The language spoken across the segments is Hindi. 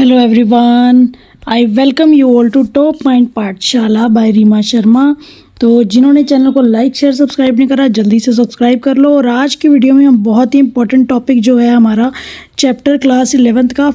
Hello everyone, I welcome you all to Top Mind पाठशाला बाय रीमा शर्मा। तो जिन्होंने चैनल को लाइक शेयर सब्सक्राइब नहीं करा जल्दी से सब्सक्राइब कर लो। और आज की वीडियो में हम बहुत ही इंपॉर्टेंट टॉपिक जो है हमारा चैप्टर क्लास 11th का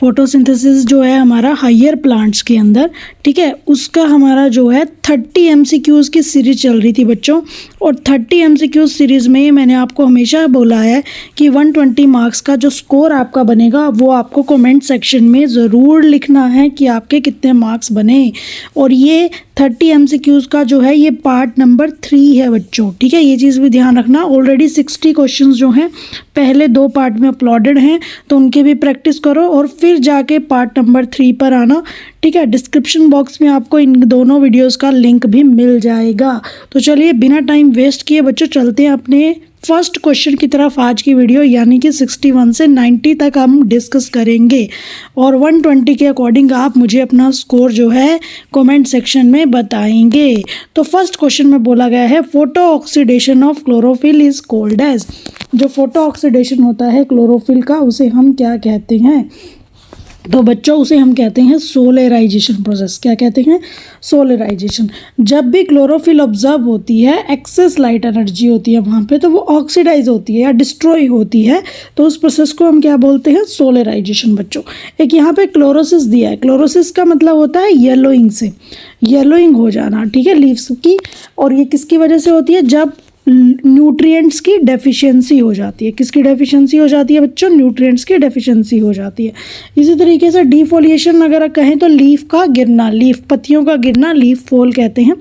फोटोसिंथेसिस जो है हमारा हायर प्लांट्स के अंदर, ठीक है, उसका हमारा जो है 30 MCQs की सीरीज़ चल रही थी बच्चों। और 30 MCQs सीरीज़ में मैंने आपको हमेशा बोला है कि 120 मार्क्स का जो स्कोर आपका बनेगा वो आपको कमेंट सेक्शन में ज़रूर लिखना है कि आपके कितने मार्क्स बने। और ये 30 MCQs का जो है ये पार्ट नंबर 3 है बच्चों, ठीक है, ये चीज़ भी ध्यान रखना। ऑलरेडी 60 क्वेश्चंस जो हैं पहले 2 पार्ट में अपलोडेड हैं, तो उनके भी प्रैक्टिस करो और फिर जाके पार्ट नंबर 3 पर आना, ठीक है। डिस्क्रिप्शन बॉक्स में आपको इन दोनों वीडियोस का लिंक भी मिल जाएगा। तो चलिए बिना टाइम वेस्ट किए बच्चों चलते हैं अपने फर्स्ट क्वेश्चन की तरफ। आज की वीडियो यानी कि 61 से 90 तक हम डिस्कस करेंगे और 120 के अकॉर्डिंग आप मुझे अपना स्कोर जो है कमेंट सेक्शन में बताएंगे। तो फर्स्ट क्वेश्चन में बोला गया है photo oxidation of chlorophyll is called as. जो फोटो ऑक्सीडेशन होता है क्लोरोफिल का उसे हम क्या कहते हैं? तो बच्चों उसे हम कहते हैं सोलराइजेशन प्रोसेस। क्या कहते हैं? सोलराइजेशन। जब भी क्लोरोफिल ऑब्जर्व होती है एक्सेस लाइट एनर्जी होती है वहाँ पे, तो वो ऑक्सीडाइज होती है या डिस्ट्रॉय होती है, तो उस प्रोसेस को हम क्या बोलते हैं? सोलराइजेशन बच्चों। एक यहाँ पे क्लोरोसिस दिया है। क्लोरोसिस का मतलब होता है येलोइंग से, येलोइंग हो जाना, ठीक है, लीव्स की। और ये किसकी वजह से होती है? जब न्यूट्रिएंट्स की डेफिशिएंसी हो जाती है। किसकी डेफिशिएंसी हो जाती है बच्चों? न्यूट्रिएंट्स की डेफिशिएंसी हो जाती है। इसी तरीके से डिफोलिएशन अगर कहें तो लीफ का गिरना, लीफ पत्तियों का गिरना लीफ फॉल कहते हैं।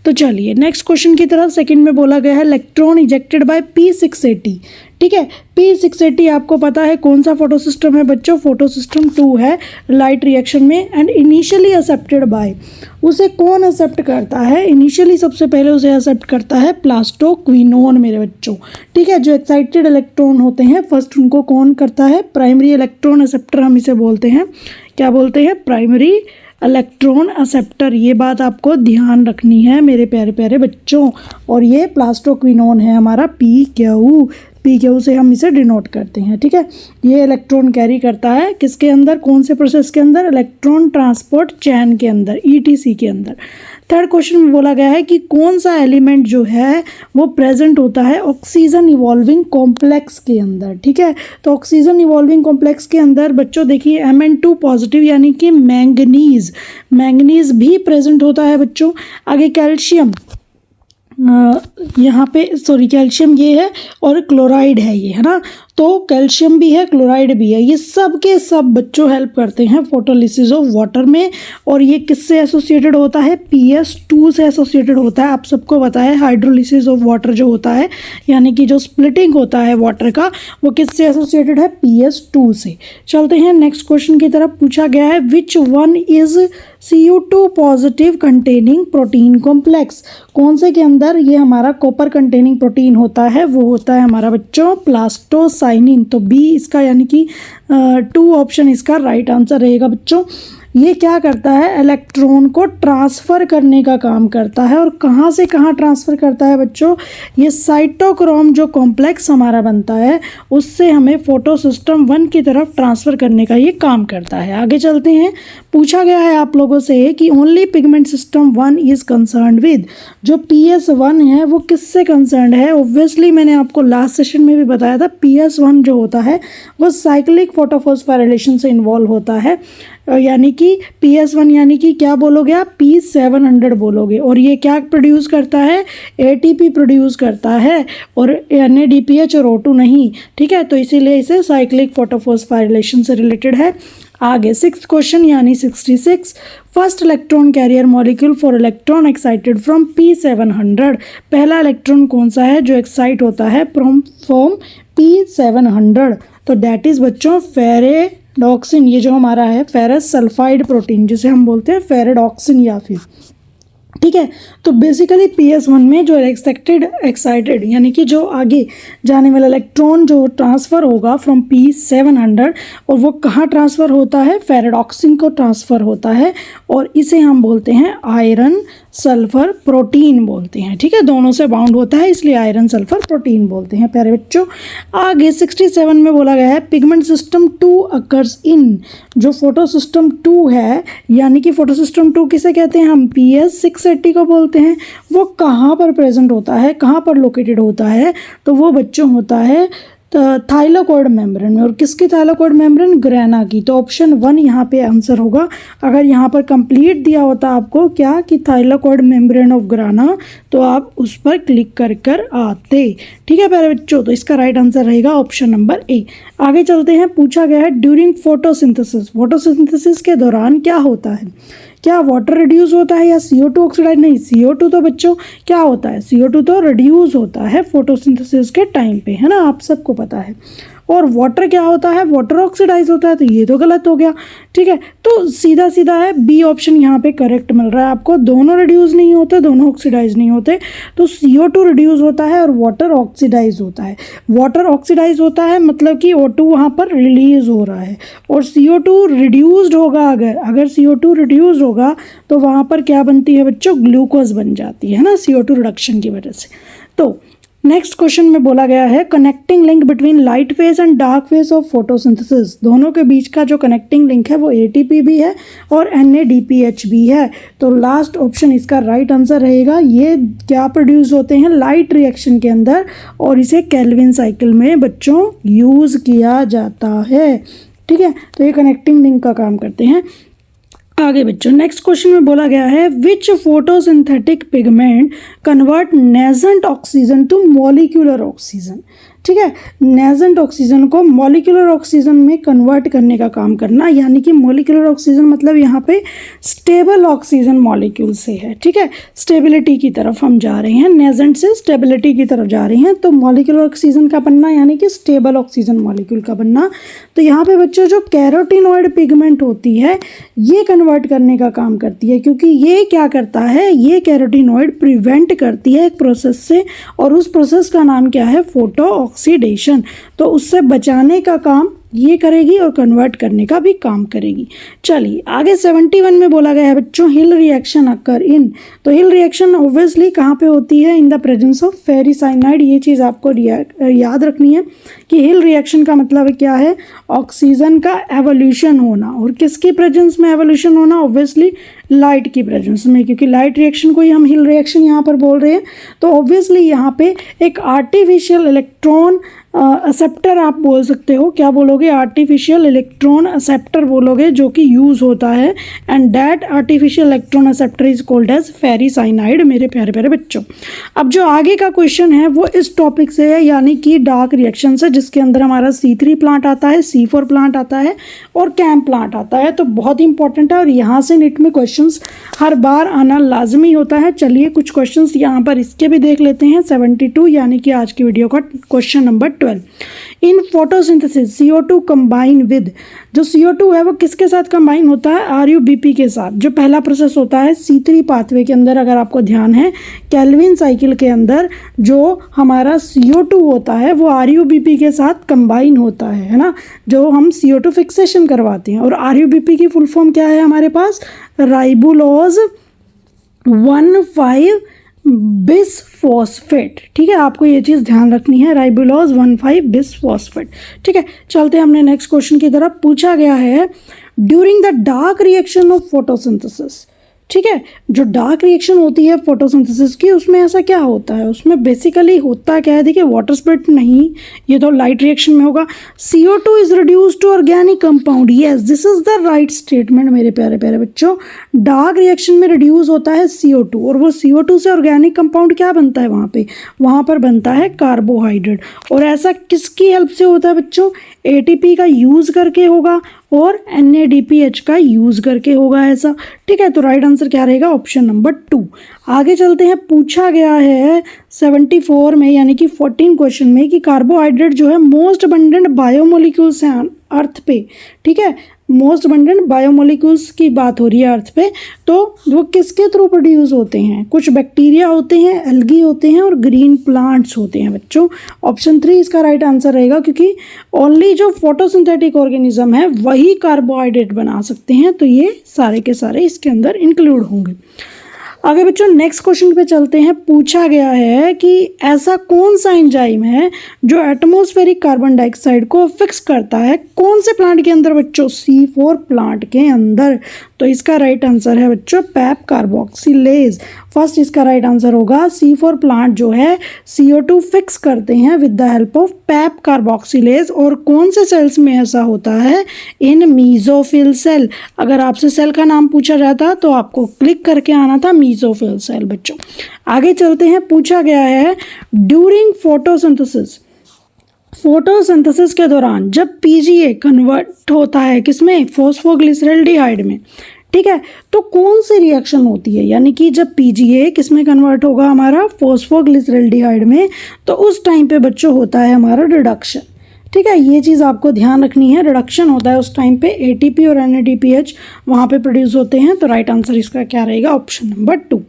तो चलिए नेक्स्ट क्वेश्चन की तरफ। सेकंड में बोला गया है इलेक्ट्रॉन इजेक्टेड बाय P680, ठीक है। P680 आपको पता है कौन सा फोटो सिस्टम है बच्चों? फोटो सिस्टम 2 है लाइट रिएक्शन में। एंड इनिशियली एक्सेप्टेड बाय, उसे कौन एक्सेप्ट करता है? इनिशियली सबसे पहले उसे एक्सेप्ट करता है प्लास्टोक्विनोन मेरे बच्चों, ठीक है। जो एक्साइटेड इलेक्ट्रॉन होते हैं फर्स्ट उनको कौन करता है? प्राइमरी इलेक्ट्रॉन एक्सेप्टर हम इसे बोलते हैं। क्या बोलते हैं? Primary electron acceptor. ये बात आपको ध्यान रखनी है मेरे प्यारे प्यारे बच्चों। और ये प्लास्टोक्विनोन है हमारा PQ से हम इसे डिनोट करते हैं, ठीक है। ये इलेक्ट्रॉन कैरी करता है किसके अंदर? कौन से प्रोसेस के अंदर? इलेक्ट्रॉन ट्रांसपोर्ट चैन के अंदर, ETC के अंदर। थर्ड क्वेश्चन में बोला गया है कि कौन सा एलिमेंट जो है वो प्रेजेंट होता है ऑक्सीजन इवॉल्विंग कॉम्प्लेक्स के अंदर, ठीक है। तो ऑक्सीजन इवॉल्विंग कॉम्प्लेक्स के अंदर बच्चों देखिए Mn2 पॉजिटिव यानी कि मैंगनीज भी प्रेजेंट होता है बच्चों। आगे कैल्शियम, यहाँ पे सॉरी कैल्शियम ये है और क्लोराइड है ये, है ना। तो कैल्शियम भी है क्लोराइड भी है, ये सब के सब बच्चों हेल्प करते हैं फोटोलिसिस ऑफ वाटर में। और ये किससे एसोसिएटेड होता है? PS2 से एसोसिएटेड होता है। आप सबको पता है हाइड्रोलिसिस ऑफ वाटर जो होता है यानी कि जो स्प्लिटिंग होता है वाटर का वो किससे एसोसिएटेड है? PS2 से। चलते हैं नेक्स्ट क्वेश्चन की तरफ। पूछा गया है which one is Cu2 positive containing protein complex. कौन से के अंदर ये हमारा कॉपर कंटेनिंग प्रोटीन होता है? वो होता है हमारा बच्चों प्लास्टोसाइनिन। तो बी इसका यानी कि 2 ऑप्शन इसका राइट आंसर रहेगा बच्चों। ये क्या करता है? इलेक्ट्रॉन को ट्रांसफ़र करने का काम करता है। और कहाँ से कहाँ ट्रांसफ़र करता है बच्चों? ये साइटोक्रोम जो कॉम्प्लेक्स हमारा बनता है उससे हमें फोटो सिस्टम 1 की तरफ ट्रांसफ़र करने का ये काम करता है। आगे चलते हैं। पूछा गया है आप लोगों से कि only pigment system 1 is concerned with. जो PS1 है वो किससे कंसर्न्ड है? ऑब्वियसली मैंने आपको लास्ट सेशन में भी बताया था PS1 जो होता है वो साइक्लिक फोटोफॉस्फोराइलेशन से इन्वॉल्व होता है। यानी कि PS1 यानी कि क्या बोलोगे आप? P700 बोलोगे। और ये क्या प्रोड्यूस करता है? ATP प्रोड्यूस करता है और NADPH और O2 नहीं, ठीक है। तो इसीलिए इसे साइक्लिक फोटोफॉस्फोराइलेशन से रिलेटेड है। आगे 6th क्वेश्चन यानी 66 first electron carrier molecule for electron excited from P700। पहला इलेक्ट्रॉन कौन सा है जो एक्साइट होता है फ्रॉम P700? तो दैट इज़ बच्चों फेरेडॉक्सिन। ये जो हमारा है फेरस सल्फाइड प्रोटीन जिसे हम बोलते हैं फेरेडॉक्सिन या फिर, ठीक है। तो बेसिकली PS1 में जो एक्साइटेड यानी कि जो आगे जाने वाला इलेक्ट्रॉन जो ट्रांसफ़र होगा फ्रॉम P700 और वो कहाँ ट्रांसफ़र होता है? फेरेडॉक्सिन को ट्रांसफ़र होता है और इसे हम बोलते हैं आयरन सल्फर प्रोटीन बोलते हैं। ठीक है, दोनों से बाउंड होता है इसलिए आयरन सल्फर प्रोटीन बोलते हैं प्यारे बच्चों। आगे 67 में बोला गया है पिगमेंट सिस्टम 2 अकर्स इन। जो फोटो सिस्टम 2 है, यानी कि फोटो सिस्टम 2 किसे कहते हैं हम, PS 680 को बोलते हैं। वो कहाँ पर प्रेजेंट होता है, कहाँ पर लोकेटेड होता है, तो वो बच्चों होता है थाइलाकॉइड मेम्ब्रेन में। और किसकी थाइलाकॉइड मेम्ब्रेन, ग्रेना की। तो ऑप्शन 1 यहाँ पे आंसर होगा। अगर यहाँ पर कंप्लीट दिया होता आपको क्या कि थाइलाकॉइड मेम्ब्रेन ऑफ ग्राना, तो आप उस पर क्लिक कर आते। ठीक है प्यारे बच्चों, तो इसका राइट आंसर रहेगा ऑप्शन नंबर ए। आगे चलते हैं, पूछा गया है ड्यूरिंग फोटोसिंथेसिस, फोटोसिंथेसिस के दौरान क्या होता है, क्या वाटर रिड्यूस होता है या CO2 ऑक्सीडाइज। नहीं, CO2 तो बच्चों क्या होता है, CO2 तो रिड्यूस होता है फोटोसिंथेसिस के टाइम पे, है ना, आप सबको पता है। और वाटर क्या होता है, वाटर ऑक्सीडाइज होता है, तो ये तो गलत हो गया। ठीक है, तो सीधा सीधा है बी ऑप्शन यहाँ पे करेक्ट मिल रहा है आपको। दोनों रिड्यूस नहीं होते, दोनों ऑक्सीडाइज नहीं होते, तो CO2 रिड्यूस होता है और वाटर ऑक्सीडाइज होता है। वाटर ऑक्सीडाइज होता है मतलब कि O2 वहाँ पर रिलीज हो रहा है, और CO2 रिड्यूस्ड होगा। अगर CO2 रिड्यूस होगा तो वहाँ पर क्या बनती है बच्चों, ग्लूकोज बन जाती है ना, CO2 रिडक्शन की वजह से। तो नेक्स्ट क्वेश्चन में बोला गया है connecting link between light phase and dark phase of photosynthesis. दोनों के बीच का जो कनेक्टिंग लिंक है वो ATP भी है और NADPH भी है। तो लास्ट ऑप्शन इसका राइट आंसर रहेगा। ये क्या प्रोड्यूस होते हैं, लाइट रिएक्शन के अंदर, और इसे केल्विन साइकिल में बच्चों यूज़ किया जाता है। ठीक है, तो ये कनेक्टिंग लिंक का काम करते हैं। आगे बच्चों नेक्स्ट क्वेश्चन में बोला गया है which photosynthetic pigment convert nascent oxygen to molecular oxygen. ठीक है, नेजेंट ऑक्सीजन को मॉलिक्यूलर ऑक्सीजन में कन्वर्ट करने का काम करना, यानी कि मॉलिक्यूलर ऑक्सीजन मतलब यहाँ पे स्टेबल ऑक्सीजन मॉलिक्यूल से है। ठीक है, स्टेबिलिटी की तरफ हम जा रहे हैं, नेजेंट से स्टेबिलिटी की तरफ जा रहे हैं, तो मॉलिक्यूलर ऑक्सीजन का बनना यानी कि स्टेबल ऑक्सीजन मॉलिक्यूल का बनना। तो यहाँ पे बच्चों जो कैरोटीनॉइड पिगमेंट होती है ये कन्वर्ट करने का काम करती है, क्योंकि ये क्या करता है, ये कैरोटीनॉइड प्रिवेंट करती है एक प्रोसेस से, और उस प्रोसेस का नाम क्या है, फोटो ऑक्सीडेशन। तो उससे बचाने का काम ये करेगी और कन्वर्ट करने का भी काम करेगी। चलिए आगे 71 में बोला गया है बच्चों हिल रिएक्शन अकर इन। तो हिल रिएक्शन ऑब्वियसली कहाँ पे होती है, इन द प्रेजेंस ऑफ फेरिसाइनाइड। ये चीज़ आपको याद रखनी है कि हिल रिएक्शन का मतलब क्या है, ऑक्सीजन का एवोल्यूशन होना, और किसकी प्रेजेंस में एवोल्यूशन होना, ऑब्वियसली लाइट की प्रेजेंस में, क्योंकि लाइट रिएक्शन को ही हम हिल रिएक्शन यहाँ पर बोल रहे हैं। तो ऑब्वियसली यहाँ पे एक आर्टिफिशियल इलेक्ट्रॉन एक्सेप्टर आप बोल सकते हो, क्या बोलोगे, आर्टिफिशियल इलेक्ट्रॉन एक्सेप्टर बोलोगे, जो कि यूज़ होता है, and that artificial electron acceptor is called as ferricyanide. मेरे प्यारे प्यारे बच्चों, अब जो आगे का क्वेश्चन है वो इस टॉपिक से है, यानी कि डार्क रिएक्शन से, जिसके अंदर हमारा C3 प्लांट आता है, C4 प्लांट आता है और कैम प्लांट आता है। तो बहुत ही इंपॉर्टेंट है और यहाँ से नीट में क्वेश्चंस हर बार आना लाजमी होता है। चलिए कुछ क्वेश्चंस यहाँ पर इसके भी देख लेते हैं। 72 यानी कि आज की वीडियो का question number 12। In photosynthesis CO2 combine with, जो CO2 है वो किसके साथ कंबाइन होता है, RUBP के साथ। जो पहला प्रोसेस होता है C3 पाथवे के अंदर, अगर आपको ध्यान है केल्विन साइकिल के अंदर जो हमारा CO2 होता है वो RUBP के साथ कंबाइन होता है ना, जो हम CO2 फिक्सेशन करवाते हैं। और RUBP की फुल फॉर्म क्या है हमारे पास, राइबोलोज 1,5 बिसफॉस्फेट। ठीक है, आपको ये चीज़ ध्यान रखनी है, राइबोलोज 1,5 बिसफॉस्फेट। ठीक है, चलते हैं हमने नेक्स्ट क्वेश्चन की तरफ। पूछा गया है during the dark reaction of photosynthesis. ठीक है, जो डार्क रिएक्शन होती है फोटोसिंथेसिस की, उसमें ऐसा क्या होता है, उसमें बेसिकली होता क्या है, देखिए वाटर स्प्लिट नहीं, ये तो लाइट रिएक्शन में होगा। CO2 is reduce to organic compound, yes this is the right statement मेरे प्यारे प्यारे बच्चों। डार्क रिएक्शन में रिड्यूस होता है CO2, और वो CO2 से ऑर्गेनिक कंपाउंड क्या बनता है वहाँ पर बनता है कार्बोहाइड्रेट। और ऐसा किसकी हेल्प से होता है बच्चों, ATP का यूज़ करके होगा और NADPH का यूज़ करके होगा ऐसा। ठीक है, तो राइट आंसर क्या रहेगा, ऑप्शन नंबर 2। आगे चलते हैं, पूछा गया है 74 में यानी कि 14 क्वेश्चन में कि कार्बोहाइड्रेट जो है मोस्ट अबंडेंट बायोमोलिक्यूल्स हैं अर्थ पे। ठीक है, मोस्ट अबंडेंट बायोमोलिक्यूल्स की बात हो रही है अर्थ पे, तो वो किसके थ्रू प्रोड्यूस होते हैं, कुछ बैक्टीरिया होते हैं, एल्गी होते हैं और ग्रीन प्लांट्स होते हैं बच्चों। ऑप्शन 3 इसका राइट आंसर रहेगा, क्योंकि ओनली जो फोटोसिंथेटिक ऑर्गेनिज्म है वही कार्बोहाइड्रेट बना सकते हैं, तो ये सारे के सारे इसके अंदर इंक्लूड होंगे। आगे बच्चों नेक्स्ट क्वेश्चन पे चलते हैं। पूछा गया है कि ऐसा कौन सा एंजाइम है जो एटमॉस्फेरिक कार्बन डाइऑक्साइड को फिक्स करता है, कौन से प्लांट के अंदर बच्चों? C4 प्लांट के अंदर। तो इसका राइट आंसर है बच्चों पैप कार्बोक्सिलेज। फर्स्ट इसका राइट आंसर होगा C4 प्लांट जो है CO2 फिक्स करते हैं with the help of PEP carboxylase. और कौन से सेल्स में ऐसा होता है? In mesophyll cell. अगर आपसे सेल का नाम पूछा जाता तो आपको क्लिक करके आना था मीजोफिल सेल बच्चों। आगे चलते हैं। पूछा गया है ड्यूरिंग फोटोसिंथेसिस के दौरान जब PGA कन्वर्ट होता है किसमें? फॉस्फोग्लिसरल्डिहाइड में। ठीक है, तो कौन सी रिएक्शन होती है? यानी कि जब PGA किस में कन्वर्ट होगा हमारा? फॉस्फोग्लिसरल्डिहाइड में। तो उस टाइम पे बच्चों होता है हमारा रिडक्शन। ठीक है, ये चीज़ आपको ध्यान रखनी है। रिडक्शन होता है उस टाइम पे, ATP और NADPH वहाँ पे प्रोड्यूस होते हैं। तो राइट आंसर इसका क्या रहेगा? Option number 2।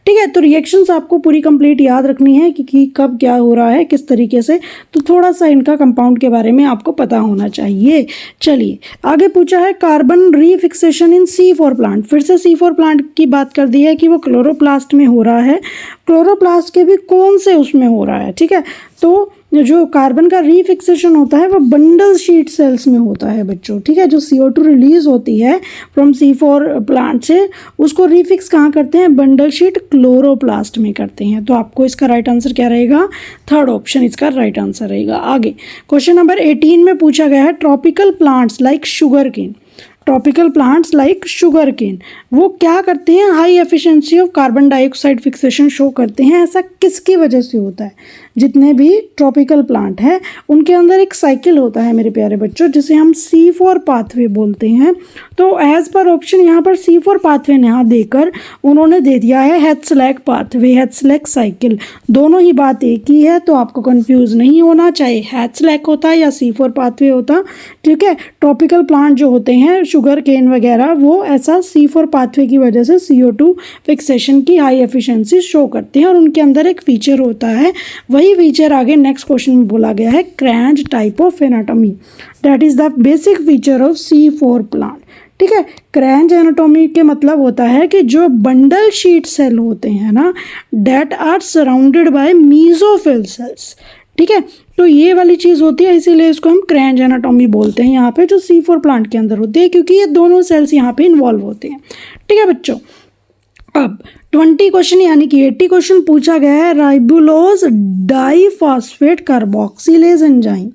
ठीक है, तो रिएक्शंस आपको पूरी कंप्लीट याद रखनी है कि कब क्या हो रहा है, किस तरीके से। तो थोड़ा सा इनका कंपाउंड के बारे में आपको पता होना चाहिए। चलिए आगे पूछा है कार्बन रीफिक्सेशन इन C4 प्लांट। फिर से C4 प्लांट की बात कर दी है कि वो क्लोरोप्लास्ट में हो रहा है। क्लोरोप्लास्ट के भी कौन से उसमें हो रहा है? ठीक है, तो जो कार्बन का रीफिक्सेशन होता है वो बंडल शीट सेल्स में होता है बच्चों। ठीक है, जो CO2 रिलीज होती है फ्रॉम C4 प्लांट से, उसको रीफिक्स कहाँ करते हैं? बंडल शीट क्लोरोप्लास्ट में करते हैं। तो आपको इसका राइट आंसर क्या रहेगा? थर्ड ऑप्शन इसका राइट आंसर रहेगा। आगे क्वेश्चन नंबर 18 में पूछा गया है tropical plants like sugar cane. Tropical plants like sugar cane वो क्या करते हैं? High efficiency of carbon dioxide fixation show करते हैं। ऐसा किसकी वजह से होता है? जितने भी ट्रॉपिकल प्लांट हैं उनके अंदर एक साइकिल होता है मेरे प्यारे बच्चों, जिसे हम C4 पाथवे बोलते हैं। तो एज पर ऑप्शन यहाँ पर C4 पाथवे यहाँ देकर उन्होंने दे दिया है हेत्सलेक पाथवे, हेत्सलेक साइकिल। दोनों ही बात एक ही है, तो आपको कंफ्यूज नहीं होना, चाहे हेत्सलेक होता या C4 पाथवे होता। ठीक है, ट्रॉपिकल प्लांट जो होते हैं शुगर केन वगैरह, वो ऐसा C4 पाथवे की वजह से CO2 फिक्सेशन की हाई एफिशिएंसी शो करते हैं और उनके अंदर एक फीचर होता है। वही फीचर आगे नेक्स्ट क्वेश्चन में बोला गया है Kranz type of anatomy, that is the basic feature of C4 plant. ठीक है, क्रेंज एनाटॉमी के मतलब होता है कि जो बंडल शीट सेल होते हैं ना, that are surrounded by mesophyll cells. ठीक है, तो ये वाली चीज़ होती है, इसीलिए इसको हम क्रेंज एनाटॉमी बोलते हैं यहाँ पे, जो C4 प्लांट के अंदर होती है, क्योंकि ये दोनों सेल्स यहाँ पे इन्वॉल्व होते हैं। ठीक है बच्चों, अब 20 क्वेश्चन यानी कि 80 क्वेश्चन पूछा गया है राइबुलोज डाइफॉस्फेट कार्बोक्सिलेज एंजाइम।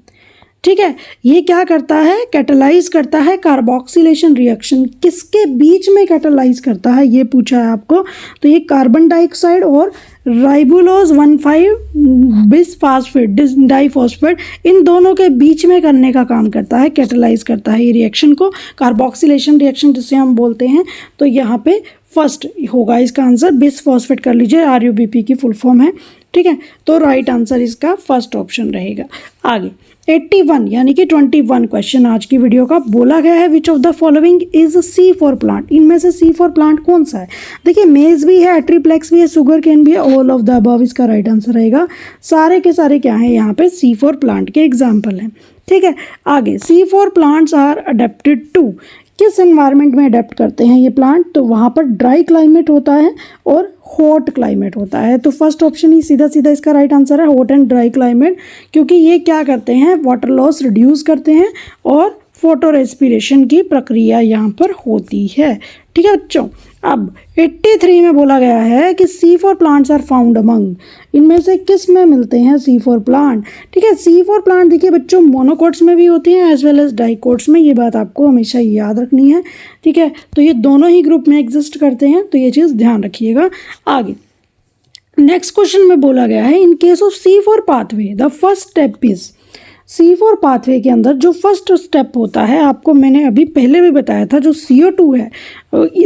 ठीक है, ये क्या करता है? कैटालाइज करता है कार्बोक्सिलेशन रिएक्शन। किसके बीच में कैटालाइज करता है ये पूछा है आपको। तो ये कार्बन डाइऑक्साइड और राइबुलोज 1,5-बिसफॉस्फेट डाइफॉस्फेट, इन दोनों के बीच में करने का काम करता है, कैटालाइज करता है ये रिएक्शन को, कार्बोक्सिलेशन रिएक्शन जिसे हम बोलते हैं। तो यहाँ पे फर्स्ट होगा इसका आंसर, बिसफॉस्फेट कर लीजिए, RUBP की फुल फॉर्म है। ठीक है, तो राइट आंसर इसका फर्स्ट ऑप्शन रहेगा। आगे 81 यानी कि 21 क्वेश्चन आज की वीडियो का बोला गया है which of the following is C4 plant. इनमें से C4 प्लांट कौन सा है? देखिए मेज भी है, ट्रिप्लेक्स भी है, शुगर केन भी है, ऑल ऑफ द अबव इसका राइट आंसर रहेगा। सारे के सारे क्या है यहाँ पे? C4 प्लांट के एग्जाम्पल हैं। ठीक है, आगे C4 plants are adapted to, किस एनवायरनमेंट में अडेप्ट करते हैं ये प्लांट? तो वहाँ पर ड्राई क्लाइमेट होता है और हॉट क्लाइमेट होता है। तो फर्स्ट ऑप्शन ही सीधा सीधा इसका राइट आंसर है, हॉट एंड ड्राई क्लाइमेट, क्योंकि ये क्या करते हैं? वाटर लॉस रिड्यूस करते हैं और फोटो रेस्पिरेशन की प्रक्रिया यहाँ पर होती है। ठीक है बच्चों, अब 83 में बोला गया है कि C4 plants are found among, इनमें से किस में मिलते हैं C4 प्लांट? ठीक है, C4 प्लांट देखिए बच्चों मोनोकोट्स में भी होते हैं एज वेल एज डाइकोट्स में, ये बात आपको हमेशा याद रखनी है। ठीक है, तो ये दोनों ही ग्रुप में एग्जिस्ट करते हैं, तो ये चीज़ ध्यान रखिएगा। आगे नेक्स्ट क्वेश्चन में बोला गया है in case of C4 pathway the first step is, C4 pathway के अंदर जो फर्स्ट स्टेप होता है, आपको मैंने अभी पहले भी बताया था, जो CO2 है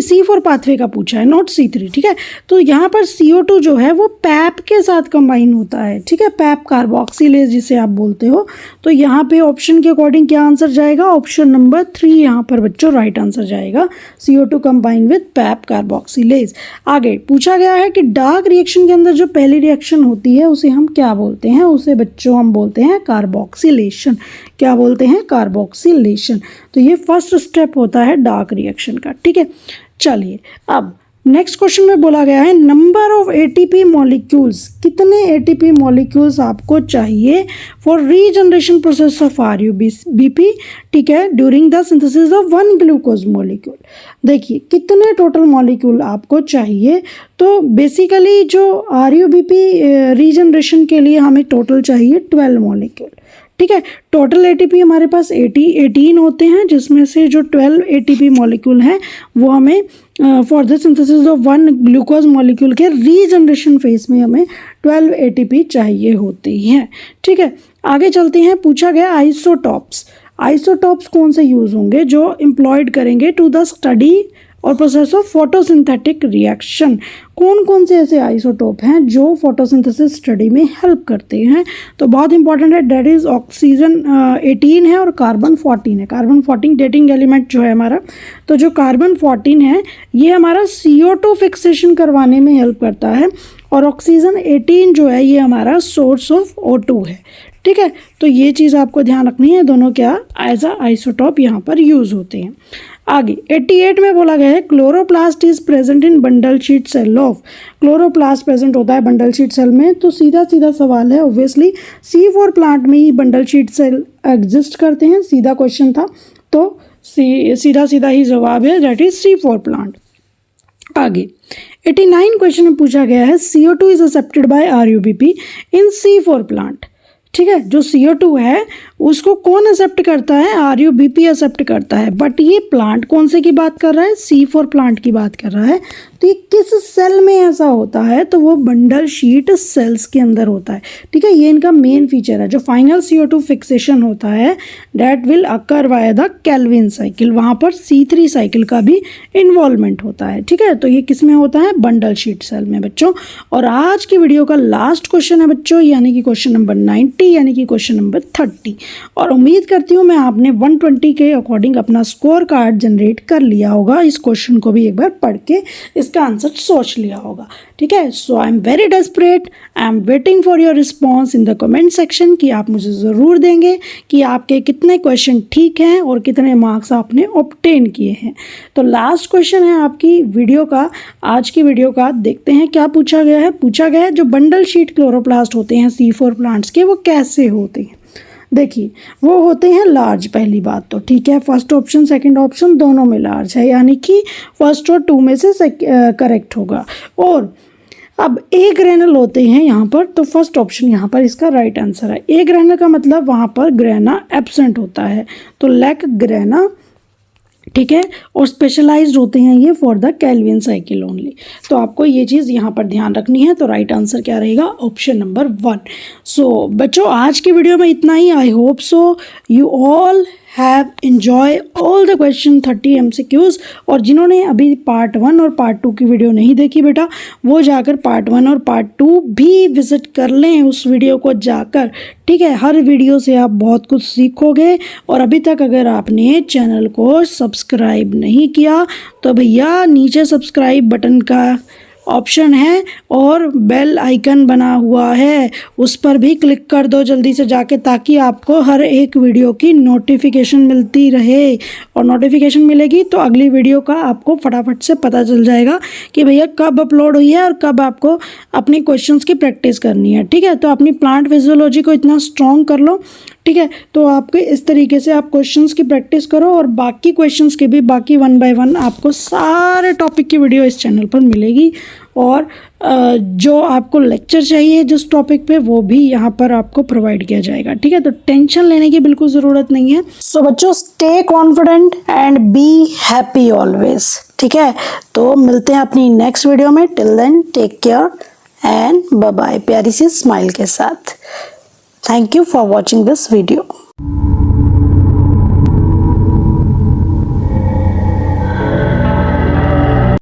C4 पाथवे का पूछा है, नॉट C3। ठीक है, तो यहाँ पर CO2 जो है वो पैप के साथ कंबाइन होता है। ठीक है, पैप कार्बोक्सिलेज जिसे आप बोलते हो। तो यहाँ पे ऑप्शन के अकॉर्डिंग क्या आंसर जाएगा? ऑप्शन नंबर 3 यहाँ पर बच्चों राइट आंसर जाएगा, CO2 combine with pipe carboxylase. आगे पूछा गया है कि डार्क रिएक्शन के अंदर जो पहली रिएक्शन होती है उसे हम क्या बोलते हैं? उसे बच्चों हम बोलते हैं कार्बोक्सिलेशन। क्या बोलते हैं? कार्बोक्सिलेशन। तो ये फर्स्ट स्टेप होता है डार्क रिएक्शन का। ठीक है, चलिए अब नेक्स्ट क्वेश्चन में बोला गया है नंबर ऑफ एटीपी मॉलिक्यूल्स, कितने एटीपी मॉलिक्यूल्स आपको चाहिए for regeneration process of RuBP, ठीक है, during the synthesis of 1 glucose molecule. देखिए कितने टोटल मॉलिक्यूल आपको चाहिए, तो बेसिकली जो आरयूबीपी रीजनरेशन के लिए हमें टोटल चाहिए 12 मॉलिक्यूल, ठीक है। टोटल एटीपी हमारे पास 18 होते हैं, जिसमें से जो 12 एटीपी मॉलिक्यूल हैं वो हमें for the synthesis of 1 glucose molecule के रीजनरेशन फेज में हमें 12 एटीपी चाहिए होती हैं, ठीक है। आगे चलते हैं, पूछा गया आइसोटॉप्स। आइसोटॉप्स कौन से यूज़ होंगे जो एम्प्लॉयड करेंगे टू द स्टडी और प्रोसेस ऑफ फोटोसिंथेटिक रिएक्शन। कौन कौन से ऐसे आइसोटोप हैं जो फोटोसिंथेसिस स्टडी में हेल्प करते हैं, तो बहुत इंपॉर्टेंट है, डेट इज़ ऑक्सीजन 18 है और कार्बन 14 है। कार्बन 14 डेटिंग एलिमेंट जो है हमारा, तो जो कार्बन 14 है ये हमारा CO2 फिक्सेशन करवाने में हेल्प करता है, और ऑक्सीजन 18 जो है ये हमारा सोर्स ऑफ O2 है, ठीक है। तो ये चीज़ आपको ध्यान रखनी है, दोनों क्या एज अ आइसोटॉप यहाँ पर यूज़ होते हैं। आगे 88 में बोला गया है chloroplast is present in bundle sheath cell of. Chloroplast present होता है बंडल शीट सेल में, तो सीधा सीधा सवाल है, ऑब्वियसली C4 प्लांट में ही बंडल शीट सेल एग्जिस्ट करते हैं, सीधा क्वेश्चन था, तो सीधा सीधा ही जवाब है, दैट इज C4 प्लांट। आगे 89 क्वेश्चन में पूछा गया है CO2 is accepted by RUBP in C4 plant, ठीक है। जो CO2 है उसको कौन एक्सेप्ट करता है, RUBP एक्सेप्ट करता है, बट ये प्लांट कौन से की बात कर रहा है, C4 प्लांट की बात कर रहा है। तो ये किस सेल में ऐसा होता है, तो वो बंडल शीट सेल्स के अंदर होता है, ठीक है। ये इनका मेन फीचर है, जो फाइनल CO2 फिक्सेशन होता है that will occur via the Calvin cycle, वहाँ पर C3 साइकिल का भी इन्वॉल्वमेंट होता है, ठीक है। तो ये किस में होता है, बंडल शीट सेल में बच्चों। और आज की वीडियो का लास्ट क्वेश्चन है बच्चों, यानी कि क्वेश्चन नंबर 90, यानी कि क्वेश्चन नंबर 30, और उम्मीद करती हूँ मैं आपने 120 के अकॉर्डिंग अपना स्कोर कार्ड जनरेट कर लिया होगा, इस क्वेश्चन को भी एक बार पढ़ के इसका आंसर सोच लिया होगा, ठीक है। So I am very desperate, I am waiting for your response in the comment section, कि आप मुझे ज़रूर देंगे कि आपके कितने क्वेश्चन ठीक हैं और कितने मार्क्स आपने ऑब्टेन किए हैं। तो लास्ट क्वेश्चन है आपकी वीडियो का, आज की वीडियो का, देखते हैं क्या पूछा गया है। पूछा गया है जो बंडल शीट क्लोरोप्लास्ट होते हैं C4 प्लांट्स के, वो कैसे होते हैं। देखिए वो होते हैं लार्ज, पहली बात तो, ठीक है। फर्स्ट ऑप्शन सेकंड ऑप्शन दोनों में लार्ज है, यानी कि फर्स्ट और 2 में से करेक्ट होगा। और अब ए ग्रेनल होते हैं यहाँ पर, तो फर्स्ट ऑप्शन यहाँ पर इसका राइट आंसर है। ए ग्रेनल का मतलब वहाँ पर ग्रेना एब्सेंट होता है, तो लैक ग्रेना, ठीक है। और स्पेशलाइज्ड होते हैं ये for the Calvin cycle only. तो आपको ये चीज़ यहाँ पर ध्यान रखनी है। तो राइट आंसर क्या रहेगा, ऑप्शन नंबर 1। सो बच्चों आज की वीडियो में इतना ही। I hope so you all have enjoy all the question 30 MCQs। और जिन्होंने अभी पार्ट 1 और पार्ट 2 की वीडियो नहीं देखी बेटा, वो जाकर पार्ट 1 और पार्ट 2 भी विजिट कर लें उस वीडियो को जाकर, ठीक है। हर वीडियो से आप बहुत कुछ सीखोगे। और अभी तक अगर आपने चैनल को सब्सक्राइब नहीं किया तो भैया नीचे सब्सक्राइब बटन का ऑप्शन है और बेल आइकन बना हुआ है, उस पर भी क्लिक कर दो जल्दी से जाके, ताकि आपको हर एक वीडियो की नोटिफिकेशन मिलती रहे। और नोटिफिकेशन मिलेगी तो अगली वीडियो का आपको फटाफट से पता चल जाएगा कि भैया कब अपलोड हुई है और कब आपको अपनी क्वेश्चंस की प्रैक्टिस करनी है, ठीक है। तो अपनी प्लांट फिजियोलॉजी को इतना स्ट्रॉन्ग कर लो, ठीक है। तो आपके इस तरीके से आप क्वेश्चंस की प्रैक्टिस करो, और बाकी क्वेश्चंस के भी बाकी 1 बाय 1 आपको सारे टॉपिक की वीडियो इस चैनल पर मिलेगी। और जो आपको लेक्चर चाहिए जिस टॉपिक पे, वो भी यहाँ पर आपको प्रोवाइड किया जाएगा, ठीक है। तो टेंशन लेने की बिल्कुल ज़रूरत नहीं है। सो बच्चों stay confident and be happy always, ठीक है। तो मिलते हैं अपनी नेक्स्ट वीडियो में। Till then take care and bye bye, प्यारी सी स्माइल के साथ। Thank you for watching this video.